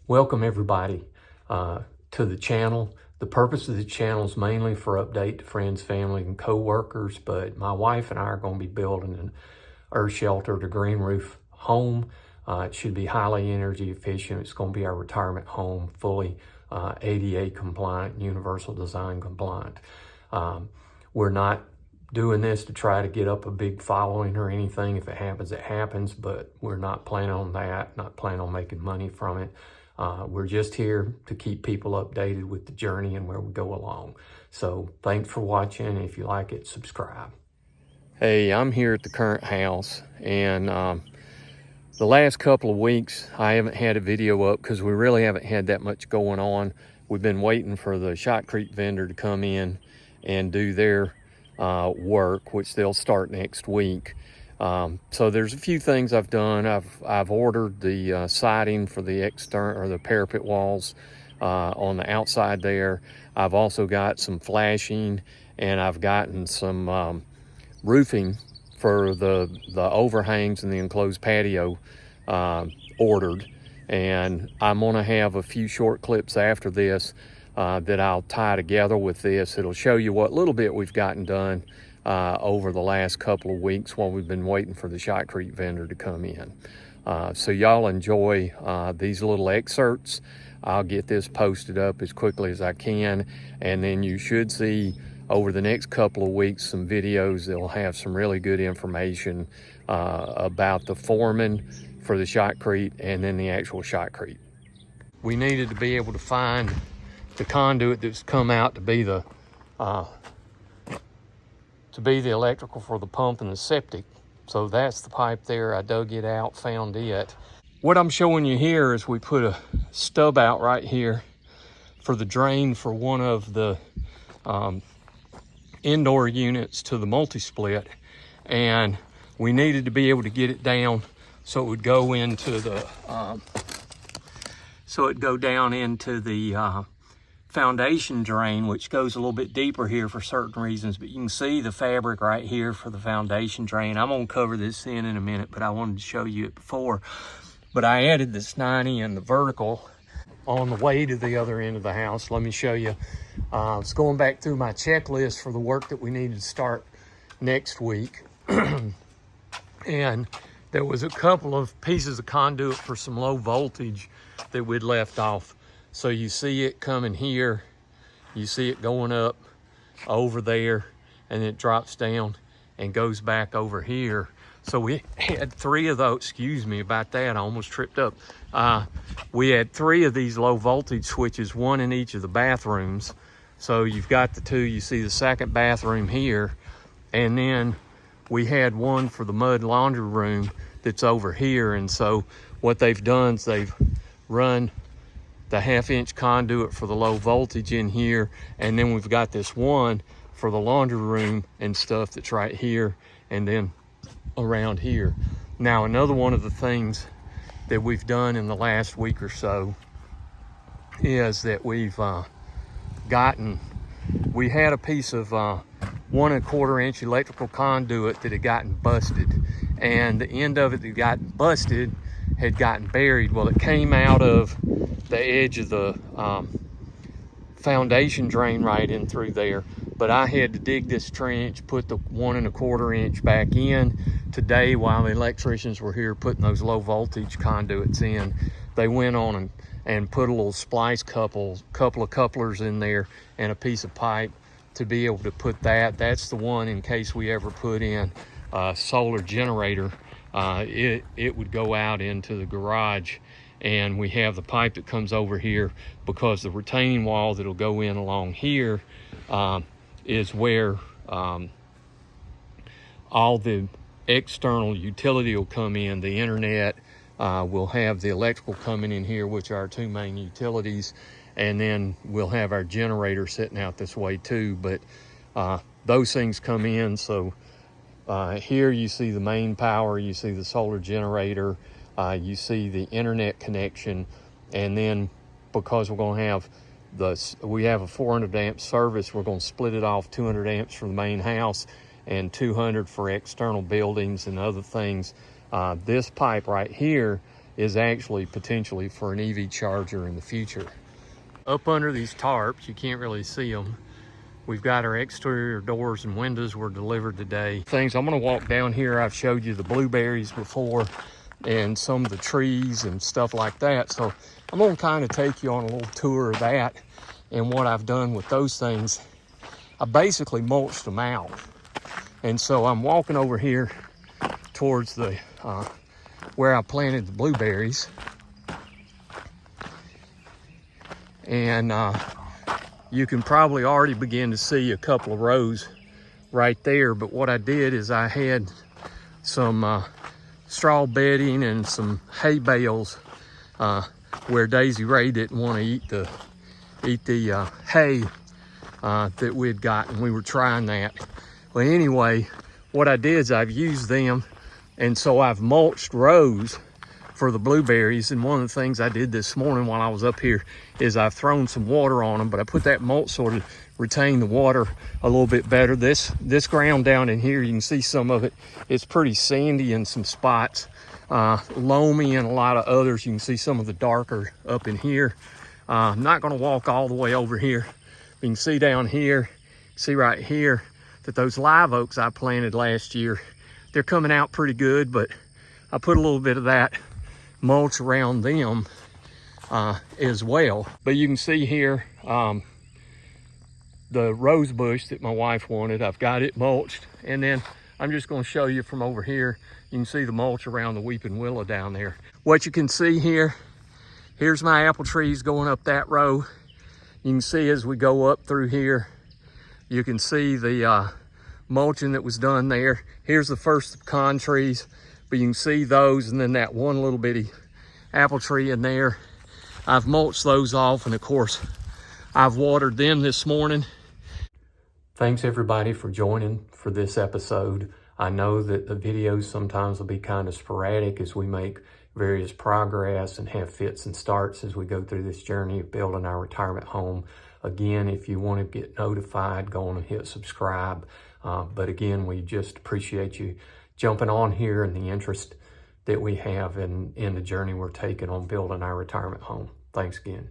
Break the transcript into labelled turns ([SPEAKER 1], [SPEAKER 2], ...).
[SPEAKER 1] Welcome everybody to the channel. The purpose of the channel is mainly for update to friends, family, and co-workers, but my wife and I are going to be building an earth sheltered, a green roof home. It should be highly energy efficient. It's going to be our retirement home, fully ADA compliant, universal design compliant. We're not doing this to try to get up a big following or anything. If it happens, it happens, but we're not planning on that, not planning on making money from it. We're just here to keep people updated with the journey and where we go along. So thanks for watching. If you like it, subscribe. Hey, I'm here at the current house, and the last couple of weeks I haven't had a video up because we really haven't had that much going on. We've been waiting for the Shotcrete vendor to come in and do their work, which they'll start next week. So there's a few things I've done. I've ordered the siding for the external or the parapet walls on the outside there. I've also got some flashing, and I've gotten some roofing for the overhangs and the enclosed patio ordered. And I'm gonna have a few short clips after this that I'll tie together with this. It'll show you what little bit we've gotten done over the last couple of weeks while we've been waiting for the Shotcrete vendor to come in. So y'all enjoy these little excerpts. I'll get this posted up as quickly as I can, and then you should see over the next couple of weeks some videos that'll have some really good information about the foreman for the Shotcrete and then the actual Shotcrete. We needed to be able to find the conduit that's come out to be the electrical for the pump and the septic. So that's the pipe there. I dug it out, found it. What I'm showing you here is we put a stub out right here for the drain for one of the indoor units to the multi-split, and we needed to be able to get it down so it would go into the foundation drain, which goes a little bit deeper here for certain reasons. But you can see the fabric right here for the foundation drain. I'm gonna cover this in a minute, but I wanted to show you it before. But I added this 90 and the vertical on the way to the other end of the house. Let me show you. It's going back through my checklist for the work that we needed to start next week. And there was a couple of pieces of conduit for some low voltage that we'd left off. So you see it coming here, you see it going up over there, and it drops down and goes back over here. So we had three of those, excuse me about that, I almost tripped up. We had three of these low voltage switches, one in each of the bathrooms. So you've got the two, you see the second bathroom here, and then we had one for the mud laundry room that's over here. And so what they've done is they've run the 1/2-inch conduit for the low voltage in here, and then we've got this one for the laundry room and stuff that's right here and then around here. Now, another one of the things that we've done in the last week or so is that we had a piece of 1 1/4 inch electrical conduit that had gotten busted, and the end of it that got busted had gotten buried. Well, it came out of the edge of the foundation drain right in through there, but I had to dig this trench, put the 1 1/4 inch back in today while the electricians were here putting those low voltage conduits in. They went on and put a little splice couple of couplers in there and a piece of pipe to be able to put that. That's the one in case we ever put in a solar generator. It would go out into the garage, and we have the pipe that comes over here because the retaining wall that'll go in along here is where all the external utility will come in. The internet will have the electrical coming in here, which are our two main utilities, and then we'll have our generator sitting out this way too. But those things come in. So here you see the main power, you see the solar generator, you see the internet connection, and then because we're going to have we have a 400 amp service, we're going to split it off 200 amps for the main house and 200 for external buildings and other things. This pipe right here is actually potentially for an EV charger in the future. Up under these tarps, you can't really see them. We've got our exterior doors and windows were delivered today. I'm gonna walk down here. I've showed you the blueberries before and some of the trees and stuff like that. So I'm gonna kind of take you on a little tour of that and what I've done with those things. I basically mulched them out. And so I'm walking over here towards the where I planted the blueberries. And you can probably already begin to see a couple of rows right there. But what I did is I had some straw bedding and some hay bales where Daisy Ray didn't want to eat the hay that we'd gotten. We were trying that. But anyway, what I did is I've used them, and so I've mulched rows for the blueberries. And one of the things I did this morning while I was up here is I've thrown some water on them, but I put that mulch sort of retain the water a little bit better. This ground down in here, you can see some of it. It's pretty sandy in some spots, loamy and a lot of others. You can see some of the darker up in here. I'm not going to walk all the way over here. You can see down here, see right here, that those live oaks I planted last year, they're coming out pretty good, but I put a little bit of that mulch around them as well. But you can see here the rose bush that my wife wanted. I've got it mulched, and then I'm just going to show you from over here. You can see the mulch around the weeping willow down there. What you can see here, here's my apple trees going up that row. You can see as we go up through here, you can see the mulching that was done there. Here's the first pecan trees, but you can see those, and then that one little bitty apple tree in there. I've mulched those off, and of course, I've watered them this morning. Thanks everybody for joining for this episode. I know that the videos sometimes will be kind of sporadic as we make various progress and have fits and starts as we go through this journey of building our retirement home. Again, if you want to get notified, go on and hit subscribe. But again, we just appreciate you jumping on here and the interest that we have in the journey we're taking on building our retirement home. Thanks again.